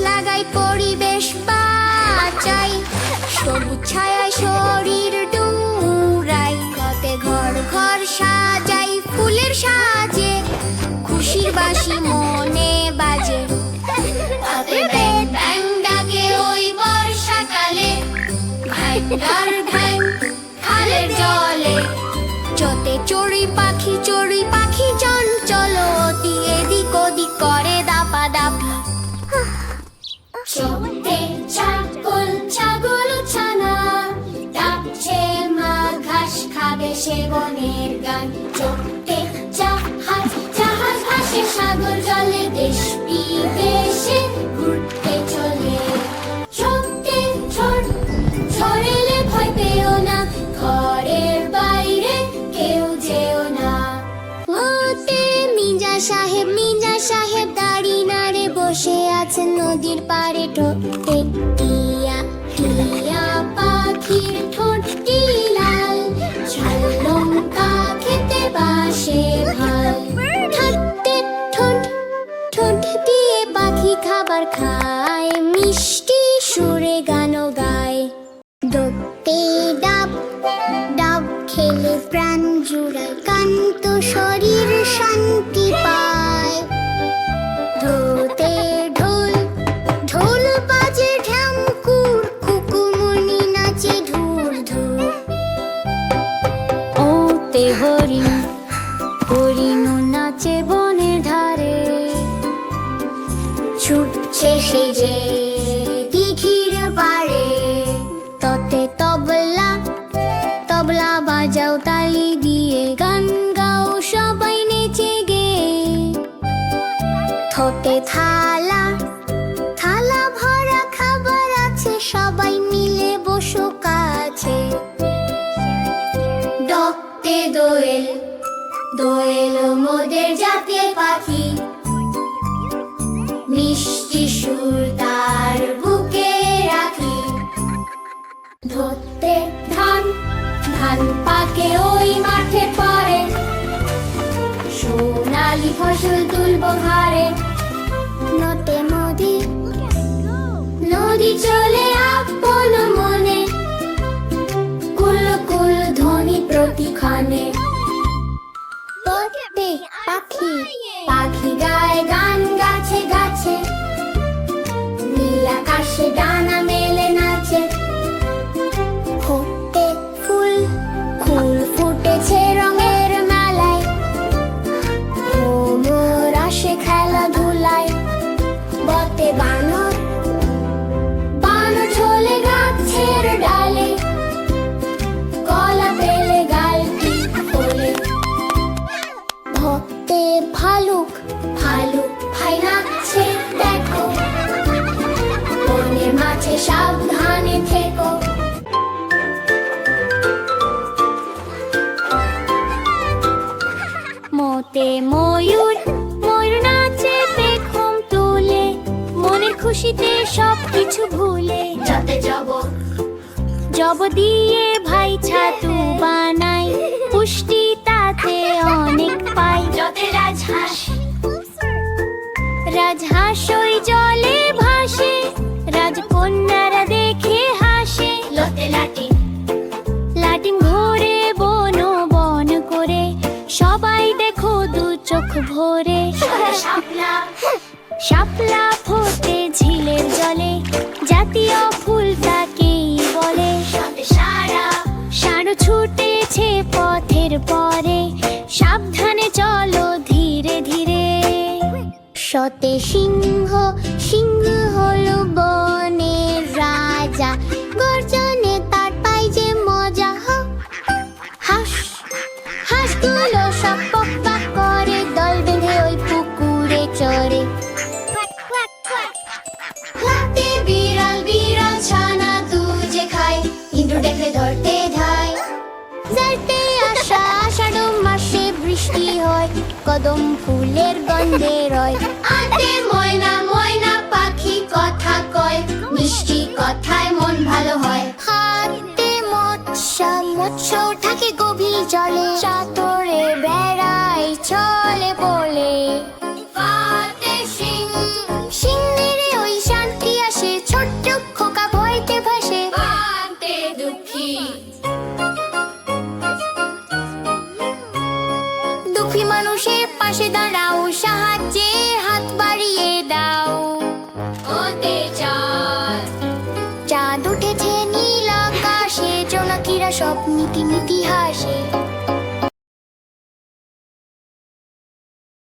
লাগাই, পরিবেশ বাঁচাই, সবুজ ছায়ায় শরীর ডুরাই, ঘরে ঘর ঘর সাজাই ফুলের সাজে, খুশির বাঁশি মনে বাজে। তাতে ব্যাং ব্যাং ডাকে ওই বর্ষাকালে, ঘ্যাং ঘ্যাং খালের জলে, যতে চড়ুই পাখি চঞ্চল অতি, এদিক ওদিক করে দাপাদাপি। চোখে ছাগল ছাগল ছানা, ডাকছে মা ঘাস খাবে সে বনের গান। চোখে জাহাজ জাহাজ ভাসে সাগর জলে, দেশ বিদেশে ঘুরতে চলে। চোখে ঝড় ঝড় এলে ভয় পেও না, ঘরের বাইরে কেউ যেও না। ওতে মির্জা সাহেব দাড়ি নাড়ে বসে আছেন নদীর পাড়ে, ঠোঁটে টিয়া টিয়া পাখির ঠোঁটটি লাল, ঝাল লঙ্কা খেতে বাসে ভাল। ঠাট্টে ঠোঁট ঠোঁট দিয়ে পাখি খাবার খায়, মিষ্টি সুরে গানও গায়। দোতে ডাব ডাব খেলে প্রাণ জুড়ায়, কান্ত শরীর শান্তি পায়। ধোতে ঢোল ঢোল বাজে ঢ্যামকুর, কুকুমনি নাচে ধুর ধুর। ওতে হরিণ হরিণও নাচে বনের ধারে, ছুটছে সে যে দিঘির পাড়ে। ততে তবলা তবলা বাজাও তালি দিয়ে, গান গাও সবাই নেচে গে। থতে থালা থালা ভরা খাবার আছে, সবাই মিলে বসো কাছে। ডকতে দোয়েল দোয়েল মোদের জাতীয় পাখি, মিষ্টি সুর তার বুকে রাখি। ধরতে ধান ধান পাকে ওই মাঠে পড়ে, সোনালি ফসল তুলবো ঘরে। নদে নদী নদী চলে আপন মনে, কুল কুল ধ্বনি প্রতিক্ষণে। পড়তে পাখি পাখি গায় গান গাছে গাছে, নীল আকাশে ডানা মেলে নাচে। ফুটে ফুল ফুল ফুটেছে রঙের মেলায়, ভ্রমর আসে খেলাধুলায়। বতে বানর বানর ঝোলে গাছের ডালে, কলা পেলে গালটি খোলে। ভক্তে ভালুক ভালুক ভাই নাচছে দেখো, বনের মাঝে সাবধানে থেকো। মোতে ময়ূর ময়ূর নাচে পেখম তুলে, মনের খুশিতে সবকিছু ভুলে। যাতে জব দিয়ে ভাই ছাতু বানাই, পুষ্টি তাতে অনেক পাই। যতে রাজহাঁস রাজহাঁস ওই জলে ভাসে, রাজকন্যারা দেখে হাসে। লতে লাটিম লাটিম ঘোরে বন বন করে, সবাই দেখো দু চোখ ভরে। শাপলা শাপলা ফোটে ঝিলের জলে, জাতীয় ফুল তাকেই বলে। ষাঁড় ছুটেছে পথের পরে, সাবধানে চলো ধীরে ধীরে। শতে সিংহ সিংহ হলো বনের রাজা, গর্জনে তার পাই যে মজা। হাঁস হাঁসগুলো সব পক পাক করে, দল বেঁধে ওই পুকুরে চড়ে। রাতে বিড়াল বিড়াল ছানা দুজে খায়, ইঁদুর দেখলে ধরতে ধায়। যাইতে আসা আষাঢ় মাসে বৃষ্টি হয়, কদম ফুলের গন্ধে রয়। আতে ময়না ময়না পাখি কথা কয়, মিষ্টি কথায় মন ভালো হয়। হাতে মৎস্য মৎস্য থাকে গভীর জলে, সাঁতরে বেড়ায় চলে বলে। পাতে সিং সিং মেরে ওই শান্তি মিটি মিটি হাসে